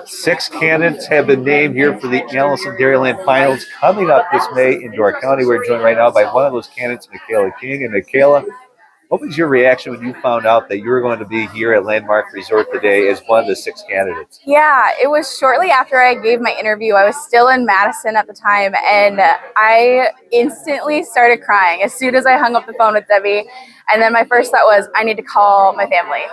Six candidates have been named here for the Allison Dairyland Finals coming up this May in Door County. We're joined right now by one of those candidates, Michaela King. And Michaela, what was your reaction when you found out that you were going to be here at Landmark Resort today as one of the six candidates? Yeah, it was shortly after I gave my interview. I was still in Madison at the time, and I instantly started crying as soon as I hung up the phone with Debbie. And then my first thought was, I need to call my family.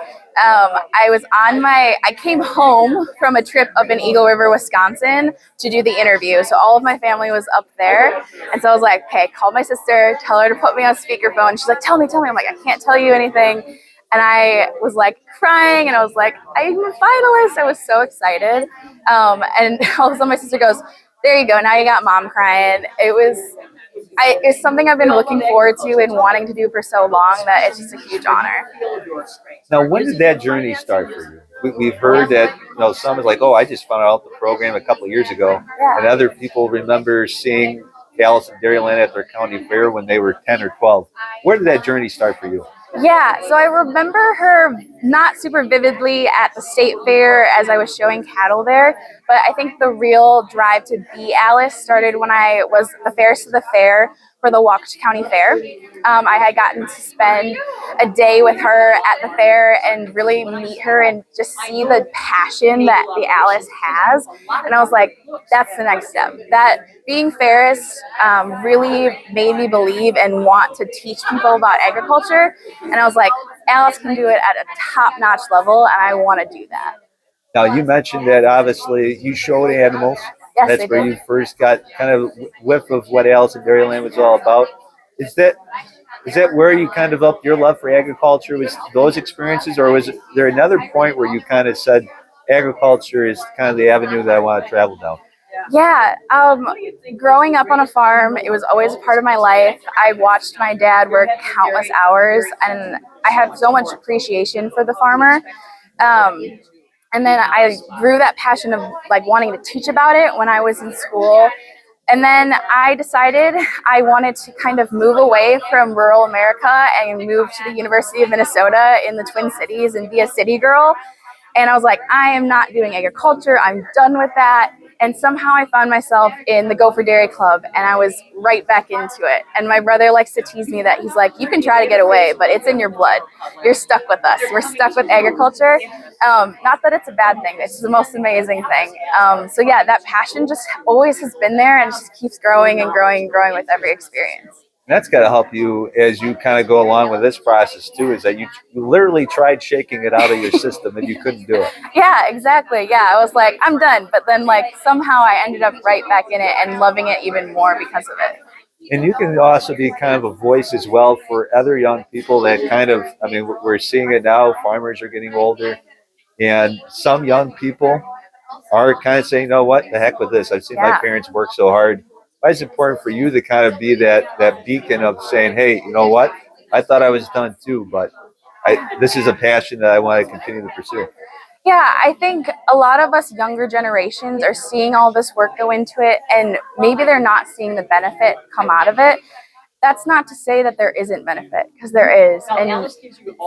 I came home from a trip up in Eagle River, Wisconsin to do the interview. So all of my family was up there. And so I was like, okay, call my sister, tell her to put me on speakerphone. She's like, tell me. I'm like, I can't tell you anything. And I was like crying and I was like, I'm a finalist. I was so excited. And all of a sudden my sister goes, there you go. Now you got mom crying. It's something I've been looking forward to and wanting to do for so long that it's just a huge honor. Now, when did that journey start for you? We've heard that some is like, oh, I just found out the program a couple of years ago, and other people remember seeing Allison Dairyland at their county fair when they were 10 or 12. Where did that journey start for you? Yeah, so I remember her not super vividly at the state fair as I was showing cattle there, but I think the real drive to be Alice started when I was the fairest of the fair for the Waukesha County Fair. I had gotten to spend a day with her at the fair and really meet her and just see the passion that the Alice has. And I was like, that's the next step. That being fairest really made me believe and want to teach people about agriculture. And I was like, Alice can do it at a top-notch level, and I want to do that. Now, you mentioned that obviously you showed animals. Yes, That's where you first got kind of whiff of what Allison Dairyland was all about. Is that where you kind of upped your love for agriculture? Was those experiences, or was there another point where you kind of said agriculture is kind of the avenue that I want to travel down? Yeah, growing up on a farm, it was always a part of my life. I watched my dad work countless hours, and I have so much appreciation for the farmer. And then I grew that passion of like wanting to teach about it when I was in school. And then I decided I wanted to kind of move away from rural America and move to the University of Minnesota in the Twin Cities and be a city girl. And I was like, I am not doing agriculture. I'm done with that. And somehow I found myself in the Gopher Dairy Club, and I was right back into it. And my brother likes to tease me that he's like, you can try to get away, but it's in your blood. You're stuck with us. We're stuck with agriculture. Not that it's a bad thing. It's the most amazing thing. So yeah, that passion just always has been there, and it just keeps growing and growing and growing with every experience. That's got to help you as you kind of go along with this process too, is that you literally tried shaking it out of your system and you couldn't do it. Yeah, exactly. Yeah, I was like, I'm done. But then like somehow I ended up right back in it and loving it even more because of it. And you can also be kind of a voice as well for other young people that kind of, I mean, we're seeing it now. Farmers are getting older, and some young people are kind of saying, you know what, the heck with this. I've seen my parents work so hard. Why is it important for you to kind of be that beacon of saying, hey, you know what? I thought I was done too, but this is a passion that I want to continue to pursue. Yeah, I think a lot of us younger generations are seeing all this work go into it, and maybe they're not seeing the benefit come out of it. That's not to say that there isn't benefit, because there is. And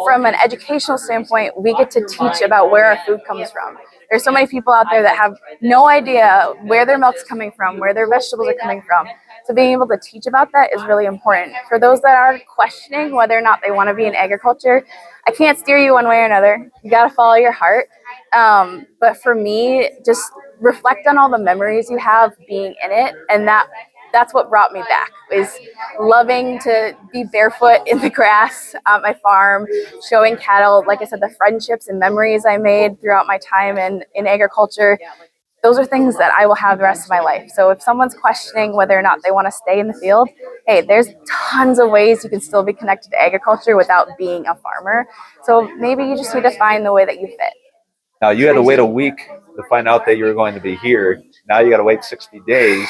from an educational standpoint, we get to teach about where our food comes from. There's so many people out there that have no idea where their milk's coming from, where their vegetables are coming from. So being able to teach about that is really important. For those that are questioning whether or not they want to be in agriculture, I can't steer you one way or another. You got to follow your heart. But for me, just reflect on all the memories you have being in it, and that's what brought me back, is loving to be barefoot in the grass at my farm, showing cattle. Like I said, the friendships and memories I made throughout my time in agriculture, those are things that I will have the rest of my life. So if someone's questioning whether or not they want to stay in the field, hey, there's tons of ways you can still be connected to agriculture without being a farmer. So maybe you just need to find the way that you fit. Now, you had to wait a week to find out that you were going to be here. Now you got to wait 60 days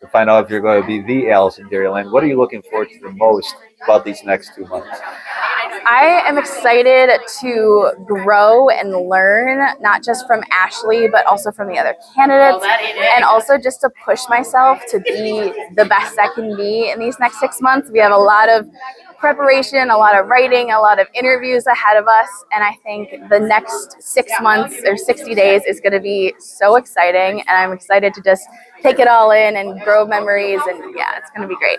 to find out if you're going to be the Allison Dairyland. What are you looking forward to the most about these next 2 months? I am excited to grow and learn, not just from Ashley, but also from the other candidates, and also just to push myself to be the best I can be in these next 6 months. We have a lot of preparation, a lot of writing, a lot of interviews ahead of us, and I think the next 6 months or 60 days is going to be so exciting, and I'm excited to just take it all in and grow memories, and yeah, it's going to be great.